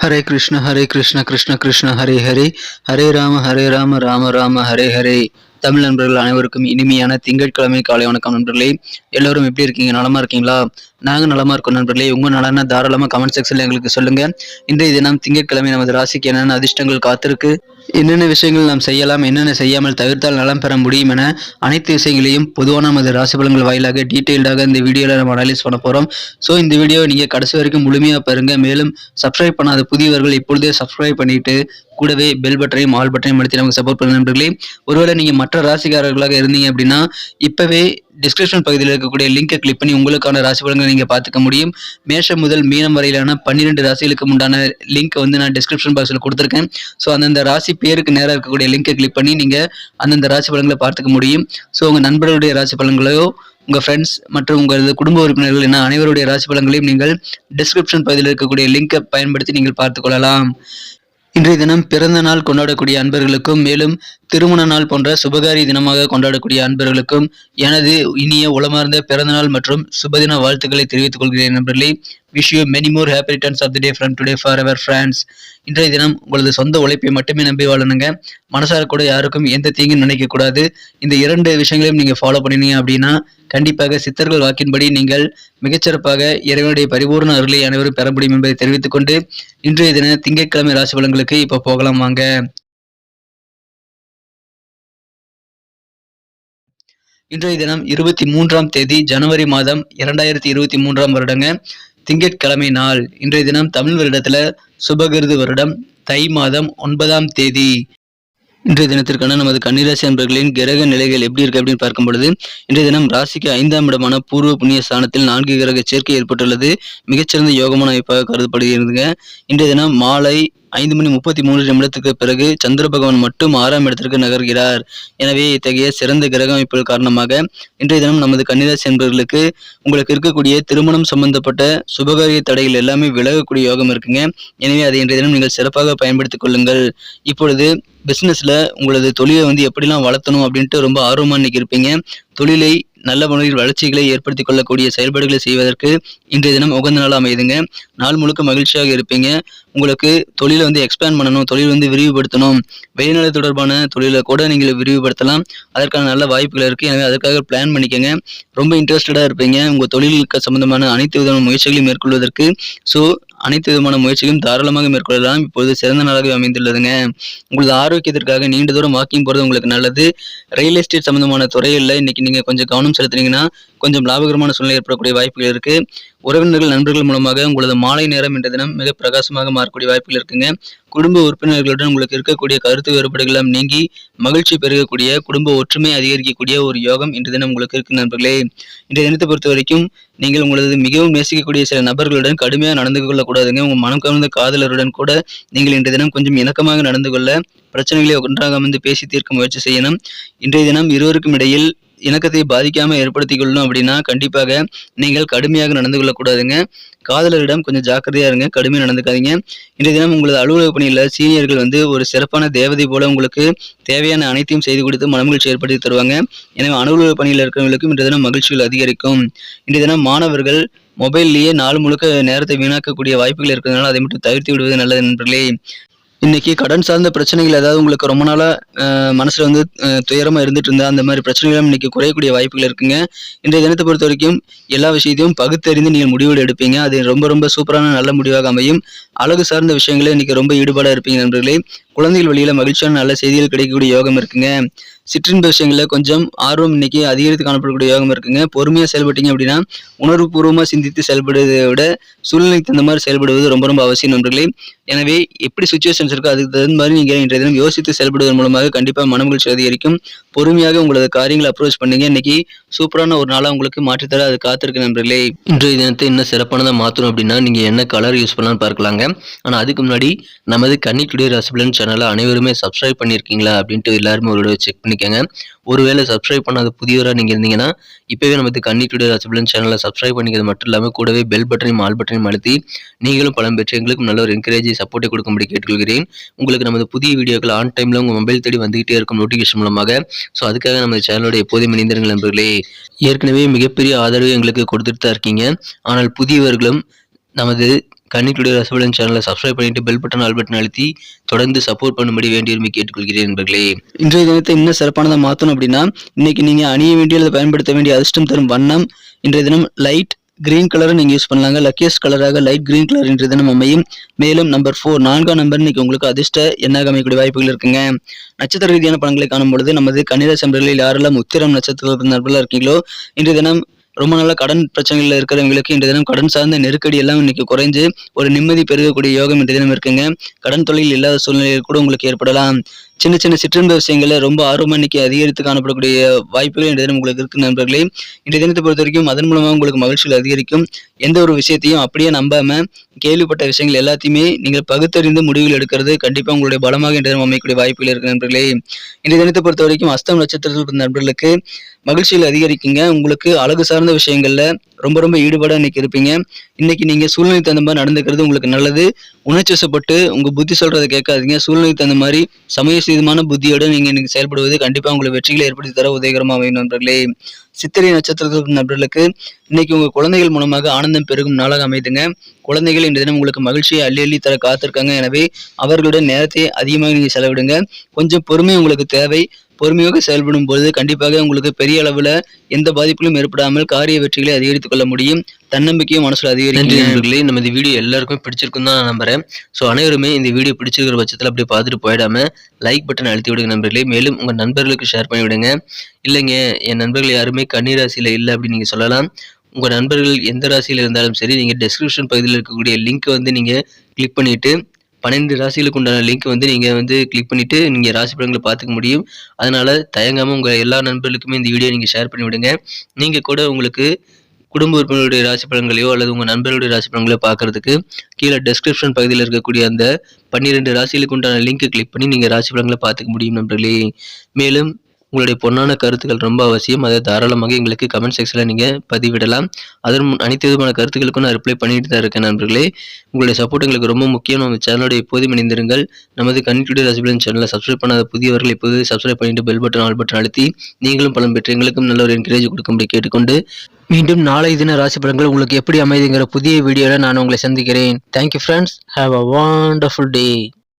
ஹரே கிருஷ்ண கிருஷ்ண கிருஷ்ண ஹரே ஹரே, ஹரே ராம ராம ராம ஹரே ஹரே. தமிழ் நண்பர்கள் அனைவருக்கும் இனிமையான திங்கட்கிழமை காலை வணக்கம் நண்பர்களே. எல்லோரும் எப்படி இருக்கீங்க? நலமா இருக்கீங்களா? நாங்கள் நலமா இருக்கோம் நண்பர்களே. உங்க நலனா தாராளமாக கமெண்ட் செக்ஷன்ல எங்களுக்கு சொல்லுங்க. இன்றைய தினம் திங்கட்கிழமை நமது ராசிக்கு என்னென்ன அதிர்ஷ்டங்கள் காத்திருக்கு, என்னென்ன விஷயங்கள் நாம் செய்யலாம், என்னென்ன செய்யாமல் தவிர்த்தால் நலம் பெற முடியும் என அனைத்து விஷயங்களையும் பொதுவான நமது ராசி பலன்கள் வாயிலாக டீட்டெயில்டாக இந்த வீடியோவில் நம்ம அனலைஸ் பண்ண போகிறோம். ஸோ இந்த வீடியோவை நீங்கள் கடைசி வரைக்கும் முழுமையாக பாருங்க. மேலும் சப்ஸ்கிரைப் பண்ணாத புதியவர்கள் இப்பொழுதே சப்ஸ்கிரைப் பண்ணிட்டு கூடவே பெல் பட்டனையும் ஆல் பட்டனையும் அழுத்தி நமக்கு சப்போர்ட் பண்ண நண்பர்களே. ஒருவேளை நீங்கள் மற்ற ராசிக்காரர்களாக இருந்தீங்க அப்படின்னா இப்போவே டிஸ்கிரிப்ஷன் பகுதியில் இருக்கக்கூடிய லிங்கை கிளிக் பண்ணி உங்களுக்கான ராசி பலன்களை நீங்கள் பார்த்துக்க முடியும். மேஷம் முதல் மீனம் வரையிலான 12 ராசிகளுக்கு உண்டான லிங்க் நான் டிஸ்கிரிப்ஷன் பாக்ஸில் கொடுத்துருக்கேன். ஸோ அந்தந்த ராசி பேருக்கு நேராக இருக்கக்கூடிய லிங்கை கிளிக் பண்ணி நீங்கள் அந்தந்த ராசி பலன்களை பார்த்துக்க முடியும். ஸோ உங்கள் நண்பர்களுடைய ராசி பலன்களையோ உங்கள் ஃப்ரெண்ட்ஸ் மற்றும் உங்களது குடும்ப உறுப்பினர்கள் என அனைவருடைய ராசி பலன்களையும் நீங்கள் டிஸ்கிரிப்ஷன் பகுதியில் இருக்கக்கூடிய லிங்கை பயன்படுத்தி நீங்கள் பார்த்துக்கொள்ளலாம். இன்றைய தினம் பிறந்த நாள் கொண்டாடக்கூடிய அன்பர்களுக்கும் மேலும் திருமண நாள் போன்ற சுபகாரி தினமாக கொண்டாடக்கூடிய அன்பர்களுக்கும் எனது இனிய உளமார்ந்த பிறந்தநாள் மற்றும் சுபதின வாழ்த்துக்களை தெரிவித்துக் கொள்கிறேன் நண்பர்களே. Wish you many more happy returns of the day from today for ever friends. இன்றைய தினம் உங்களது சொந்த உழைப்பை மட்டுமே நம்பி வாழணுங்க. மனசார கூட யாருக்கும் எந்த தீங்கும் நினைக்கக்கூடாது. இந்த 2 விஷயங்களையும் நீங்கள் ஃபாலோ பண்ணினீங்க அப்படின்னா கண்டிப்பாக சித்தர்கள் வாக்கின்படி நீங்கள் மிகச்சிறப்பாக இறைவனுடைய பரிபூர்ண அருளை அனைவரும் பெற முடியும் என்பதை தெரிவித்துக் கொண்டு இன்றைய தின திங்கட்கிழமை ராசி பலன்களுக்கு இப்போ போகலாம் வாங்க. இன்றைய தினம் 23ஆம் தேதி ஜனவரி மாதம் 2023ஆம் வருடங்க, திங்கட்கிழமை நாள். இன்றைய தினம் தமிழ் வருடத்துல சுபகிருது வருடம் தை மாதம் 9ஆம் தேதி. இன்றைய தினத்திற்கான நமது கன்னிராசி அன்பர்களின் கிரக நிலைகள் எப்படி இருக்கு அப்படின்னு பார்க்கும் பொழுது இன்றைய தினம் ராசிக்கு 5ஆம் இடமான பூர்வ புண்ணிய ஸ்தானத்தில் 4 கிரக சேர்க்கை ஏற்பட்டுள்ளது. மிகச்சிறந்த யோகமான அமைப்பாக கருதப்படுகிறதுங்க. இன்றைய தினம் மாலை 5:33 பிறகு சந்திர பகவான் மட்டும் 6ஆம் இடத்திற்கு நகர்கிறார். எனவே இத்தகைய சிறந்த கிரக அமைப்புகள் காரணமாக இன்றைய தினம் நமது கன்னிராசி என்பவர்களுக்கு உங்களுக்கு இருக்கக்கூடிய திருமணம் சம்பந்தப்பட்ட சுபகாரிய தடைகள் எல்லாமே விலகக்கூடிய யோகம் இருக்குங்க. எனவே அதை இன்றைய தினம் நீங்கள் சிறப்பாக பயன்படுத்திக் கொள்ளுங்கள். இப்பொழுது பிசினஸ்ல உங்களது தொழிலை எப்படிலாம் வளர்த்தணும் அப்படின்ட்டு ரொம்ப ஆர்வமா இன்னைக்கு இருப்பீங்க. தொழிலை நல்ல முறையில் வளர்ச்சிகளை ஏற்படுத்திக் கொள்ளக்கூடிய செயல்பாடுகளை செய்வதற்கு இன்றைய தினம் உகந்த நாள் அமையுதுங்க. நாள் முழுக்க மகிழ்ச்சியாக இருப்பீங்க. உங்களுக்கு தொழிலை எக்ஸ்பேண்ட் பண்ணணும், தொழில் விரிவுபடுத்தணும், வெளிநாடு தொடர்பான தொழிலை கூட நீங்கள் விரிவுபடுத்தலாம். அதற்கான நல்ல வாய்ப்புகள் இருக்கு. எனவே அதற்காக பிளான் பண்ணிக்கங்க. ரொம்ப இன்ட்ரெஸ்டடா இருப்பீங்க உங்க தொழிலுக்கு சம்பந்தமான அனைத்து விதமான முயற்சிகளையும் மேற்கொள்வதற்கு. ஸோ அனைத்து விதமான முயற்சிகளையும் தாராளமாக மேற்கொள்ளலாம். இப்போது சிறந்த நாளாக அமைந்துள்ளதுங்க. உங்களது ஆரோக்கியத்திற்காக நீண்ட தூரம் வாக்கிங் போறது உங்களுக்கு நல்லது. ரியல் எஸ்டேட் சம்பந்தமான துறையில் இன்னைக்கு நீங்க கொஞ்சம் கவனம் செலுத்தினீங்கன்னா கொஞ்சம் லாபகரமான சூழ்நிலை ஏற்படக்கூடிய வாய்ப்புகள் இருக்கு. உறவினர்கள் நண்பர்கள் மூலமாக உங்களது மாலை நேரம் என்ற தினம் மிக பிரகாசமாக மாறக்கூடிய வாய்ப்புகள் இருக்குங்க. குடும்ப உறுப்பினர்களுடன் உங்களுக்கு இருக்கக்கூடிய கருத்து வேறுபாடுகள் நீங்கி மகிழ்ச்சி பெருகக்கூடிய, குடும்ப ஒற்றுமை அதிகரிக்கக்கூடிய ஒரு யோகம் இன்று தினம் உங்களுக்கு இருக்கு நண்பர்களே. இன்றைய தினத்தை பொறுத்த வரைக்கும் நீங்கள் உங்களது மிகவும் நேசிக்கக்கூடிய சில நபர்களுடன் கடுமையாக நடந்து கொள்ளக்கூடாதுங்க. உங்கள் மனம் கவர்ந்த காதலருடன் கூட நீங்கள் இன்றைய தினம் கொஞ்சம் இணக்கமாக நடந்து கொள்ள, பிரச்சனைகளை ஒன்றாக பேசி தீர்க்க முயற்சி செய்யணும். இன்றைய தினம் இருவருக்கும் இடையில் இணக்கத்தை பாதிக்காம ஏற்படுத்திக் கொள்ளணும் அப்படின்னா கண்டிப்பாக நீங்கள் கடுமையாக நடந்து கொள்ளக்கூடாதுங்க. காதலரிடம் கொஞ்சம் ஜாக்கிரதையா இருங்க, கடுமையாக நடந்துக்காதீங்க. இன்றைய தினம் உங்களது அலுவலக பணியில் சீனியர்கள் ஒரு சிறப்பான தேவதை போல உங்களுக்கு தேவையான அனைத்தையும் செய்து கொடுத்து மனமகிழ்ச்சி ஏற்படுத்தி தருவாங்க. எனவே அலுவலக பணியில் இருக்கிறவங்களுக்கும் இன்றைய தினம் மகிழ்ச்சிகள் அதிகரிக்கும். இன்றைய தினம் மாணவர்கள் மொபைல்லையே நாள் முழுக்க நேரத்தை வீணாக்கக்கூடிய வாய்ப்புகள் இருக்கிறதுனால அதை மட்டும் தவிர்த்து விடுவது நல்லது நண்பர்களே. இன்னைக்கு கடன் சார்ந்த பிரச்சனைகள் ஏதாவது உங்களுக்கு ரொம்ப நாளா மனசுல துயரமா இருந்துட்டு இருந்தா அந்த மாதிரி பிரச்சனைகளும் இன்னைக்கு குறையக்கூடிய வாய்ப்புகள் இருக்குங்க. இன்றைய தினத்தை பொறுத்த வரைக்கும் எல்லா விஷயத்தையும் பகுத்தறிந்து நீங்கள் முடிவுகள் எடுப்பீங்க. அது ரொம்ப ரொம்ப சூப்பரான நல்ல முடிவாக அமையும். அழகு சார்ந்த விஷயங்களே இன்னைக்கு ரொம்ப ஈடுபாடா இருப்பீங்க நண்பர்களே. குழந்தைகள் வழியில மகிழ்ச்சியான நல்ல செய்திகள் கிடைக்கக்கூடிய யோகம் இருக்குங்க. சிற்றின்ப விஷயங்கள்ல கொஞ்சம் ஆர்வம் இன்னைக்கு அதிகரித்து காணப்படக்கூடிய யோகம் இருக்குங்க. பொறுமையா செயல்பட்டீங்க அப்படின்னா உணர்வுபூர்வமா சிந்தித்து செயல்படுவதை விட சூழ்நிலைக்கு தகுந்த மாதிரி செயல்படுவது ரொம்ப ரொம்ப அவசியம் நண்பர்களே. எனவே எப்படி சுச்சுவேஷன்ஸ் இருக்கோ அதுக்கு தகுந்த மாதிரி நீங்க இன்றைய தினம் யோசித்து செயல்படுவதன் மூலமாக கண்டிப்பா மனமகிழ்ச்சி அதிகரிக்கும். பொறுமையாக உங்களது காரியங்களை அப்ரோச் பண்ணீங்க. இன்னைக்கு சூப்பரான ஒரு நாளா உங்களுக்கு மாற்றித்தர அது காத்திருக்கு நண்பர்களே. இன்றைய தினத்தை இன்னும் சிறப்பானதா மாற்றணும் அப்படின்னா நீங்க என்ன கலர் யூஸ் பண்ணலாம்னு பார்க்கலாங்க. ஆனா அதுக்கு முன்னாடி நமது கன்னி டுடே ராசி பலன் சேனலை அனைவருமே சப்ஸ்கிரைப் பண்ணியிருக்கீங்களா அப்படின்ட்டு எல்லாருமே ஒரு செக் பண்ணிக்கோங்க. ஒருவேளை சப்ஸ்கிரைப் பண்ணாத புதியவராக நீங்கள் இருந்தீங்கன்னா இப்போவே நமது கன்னி டுடே ராசி பலன் சேனலை சப்ஸ்கிரைப் பண்ணிக்கிறது மட்டும் இல்லாமல் கூடவே பெல் பட்டனையும் ஆல் பட்டனையும் அழுத்தி நீங்களும் பலம் பெற்று எங்களுக்கும் நல்ல ஒரு என்கரேஜ் சப்போர்ட்டை கொடுக்கும்படி கேட்டுக்கொள்கிறேன். உங்களுக்கு நமது புதிய வீடியோக்கள் ஆன் டைமில் உங்கள் மொபைல் தேடி வந்துகிட்டே இருக்கும் நோட்டிஃபிகேஷன் மூலமாக. ஸோ அதுக்காக நமது சேனலோட எப்போதும் இணைந்திருங்கள் நண்பர்களே. ஏற்கனவே மிகப்பெரிய ஆதரவு எங்களுக்கு கொடுத்துட்டு தான் இருக்கீங்க. ஆனால் புதியவர்களும் நமது கன்னி டுடே ராசி பலன் சேனலை சப்ஸ்கிரைப் பண்ணிட்டு பெல் பட்டன் ஆல் பட்டன் அழுத்தி தொடர்ந்து சப்போர்ட் பண்ணும்படி வேண்டி விரும்பி கேட்டுக்கொள்கிறேன் நண்பர்களே. இன்றைய தினத்தை இன்னும் சிறப்பானதாக மாற்றணும் அப்படின்னா இன்னைக்கு நீங்க அணிய வேண்டிய அல்லது பயன்படுத்த வேண்டிய அதிர்ஷ்டம் தரும் வண்ணம் இன்றைய தினம் லைட் கிரீன் கலரை நீங்க யூஸ் பண்ணலாங்க. லக்கியஸ்ட் கலராக லைட் கிரீன் கலர் இன்றைய தினம் அமையும். மேலும் நம்பர் 4 4ஆம் நம்பர் இன்னைக்கு உங்களுக்கு அதிர்ஷ்ட எண்ணாக அமையக்கூடிய வாய்ப்புகள் இருக்குங்க. நட்சத்திர ரீதியான பலன்களை காணும் பொழுது நமது கன்னிராசி நண்பர்களில் யாரெல்லாம் உத்திரம் நட்சத்திர நண்பர்களாக இருக்கீங்களோ இன்றைய தினம் ரொம்ப நாளா கடன் பிரச்சனைகள்ல இருக்கிறவங்களுக்கு இன்றைய தினம் கடன் சார்ந்த நெருக்கடி எல்லாம் இன்னைக்கு குறைஞ்சு ஒரு நிம்மதி பெருகக்கூடிய யோகம் இன்றைய தினம் இருக்குங்க. கடன் தொழில் இல்லாத சூழ்நிலையில் கூட உங்களுக்கு ஏற்படலாம். சின்ன சின்ன சிற்றின்ப விஷயங்கள்ல ரொம்ப ஆர்வமா இன்னைக்கு அதிகரித்து காணப்படக்கூடிய வாய்ப்புகள் இன்றைய தினம் உங்களுக்கு இருக்கு நண்பர்களே. இன்றைய தினத்தை பொறுத்த வரைக்கும் அதன் மூலமா உங்களுக்கு மகிழ்ச்சிகள் அதிகரிக்கும். எந்த ஒரு விஷயத்தையும் அப்படியே நம்பாம கேள்விப்பட்ட விஷயங்கள் எல்லாத்தையுமே நீங்கள் பகுத்தறிந்து முடிவுகள் எடுக்கிறது கண்டிப்பா உங்களுடைய பலமாக இன்றைய தினம் அமைக்கக்கூடிய வாய்ப்புகள் இருக்கு நண்பர்களே. இன்றைய தினத்தை பொறுத்த வரைக்கும் அஸ்தம் நட்சத்திரத்தில் நண்பர்களுக்கு மகிழ்ச்சிகள் அதிகரிக்குங்க. உங்களுக்கு அழகு சார்ந்த விஷயங்கள்ல ரொம்ப ரொம்ப ஈடுபாடா இன்னைக்கு இருப்பீங்க. இன்னைக்கு நீங்க சூழ்நிலை தகுந்த மாதிரி நடந்துக்கிறது உங்களுக்கு நல்லது. உணர்ச்சிவசப்பட்டு உங்க புத்தி சொல்றதை கேட்காதீங்க. சூழ்நிலை தகுந்த மாதிரி சமயசீதமான புத்தியோட நீங்க இன்னைக்கு செயல்படுவது கண்டிப்பா உங்களுக்கு வெற்றிகளை ஏற்படுத்தி தர உதயகரமா அமையும் நண்பர்களே. சித்திரை நட்சத்திரத்தில் நண்பர்களுக்கு இன்னைக்கு உங்க குழந்தைகள் மூலமாக ஆனந்தம் பெருகும் நாளாக அமைதுங்க. குழந்தைகள் இன்றைய தினம் உங்களுக்கு மகிழ்ச்சியை அள்ளி அள்ளி தர காத்திருக்காங்க. எனவே அவர்களுடன் நேரத்தை அதிகமாக நீங்க செலவிடுங்க. கொஞ்சம் பொறுமை உங்களுக்கு தேவை. பொறுமையாக செயல்படும் பொழுது கண்டிப்பாக உங்களுக்கு பெரிய அளவுல எந்த பாதிப்புகளும் ஏற்படாமல் காரிய வெற்றிகளை அதிகரித்துக் கொள்ள முடியும். தன்னம்பிக்கையும் மனசுல அதிகரிக்கும். நம்ம இந்த வீடியோ எல்லாருக்குமே பிடிச்சிருக்கும் தான் நான் நம்புறேன். ஸோ அனைவருமே இந்த வீடியோ பிடிச்சிருக்கிற பட்சத்தில் அப்படியே பார்த்துட்டு போயிடாம லைக் பட்டன் அழுத்தி விடுங்க நண்பர்களே. மேலும் உங்க நண்பர்களுக்கு ஷேர் பண்ணி விடுங்க. இல்லைங்க என் நண்பர்கள் யாருமே கன்னி ராசியில இல்லை அப்படின்னு நீங்க சொல்லலாம். உங்க நண்பர்கள் எந்த ராசியில இருந்தாலும் சரி நீங்க டெஸ்கிரிப்ஷன் பகுதியில் இருக்கக்கூடிய லிங்க் வந்து நீங்க கிளிக் பண்ணிட்டு 12 ராசிகளுக்கு உண்டான லிங்க் வந்து நீங்க வந்து கிளிக் பண்ணிட்டு நீங்க ராசி பலன்களை பார்த்துக்க முடியும். அதனால தயங்காம உங்க எல்லா நண்பர்களுக்குமே இந்த வீடியோ நீங்க ஷேர் பண்ணி விடுங்க. நீங்க கூட உங்களுக்கு குடும்ப உறுப்பினருடைய ராசி பலன்களையோ அல்லது உங்க நண்பர்களுடைய ராசி பலன்களையோ பார்க்கறதுக்கு கீழே டெஸ்கிரிப்ஷன் பகுதியில் இருக்கக்கூடிய அந்த 12 ராசிகளுக்கு உண்டான லிங்க் கிளிக் பண்ணி நீங்க ராசி பலன்களை பார்த்துக்க முடியும் நண்பர்களே. மேலும் உங்களுடைய பொன்னான கருத்துக்கள் ரொம்ப அவசியம். அதை தாராளமாக எங்களுக்கு கமெண்ட் செக்ஷனில் நீங்கள் பதிவிடலாம். அதன் அனைத்து விதமான கருத்துக்களுக்கும் நான் ரிப்ளை பண்ணிட்டு தான் இருக்கேன் நண்பர்களே. உங்களுடைய சப்போர்ட் எங்களுக்கு ரொம்ப முக்கியம். நம்ம சேனலோட எப்போதும் இணைந்திருங்கள். நமது கன்னி டுடே ராசி பலன் சேனலை சப்ஸ்கிரைப் பண்ணாத புதியவர்கள் இப்போது சப்ஸ்கிரைப் பண்ணிட்டு பெல் பட்டன் ஆல் பட்டன் அழுத்தி நீங்களும் பலன் பெற்று எங்களுக்கும் நல்ல ஒரு என்கரேஜ் கொடுக்கும்படி கேட்டுக்கொண்டு மீண்டும் நாளை தின ராசி பலன்கள் உங்களுக்கு எப்படி அமைதுங்கிற புதிய வீடியோவில் நான் உங்களை சந்திக்கிறேன். Thank you friends. Have a wonderful day.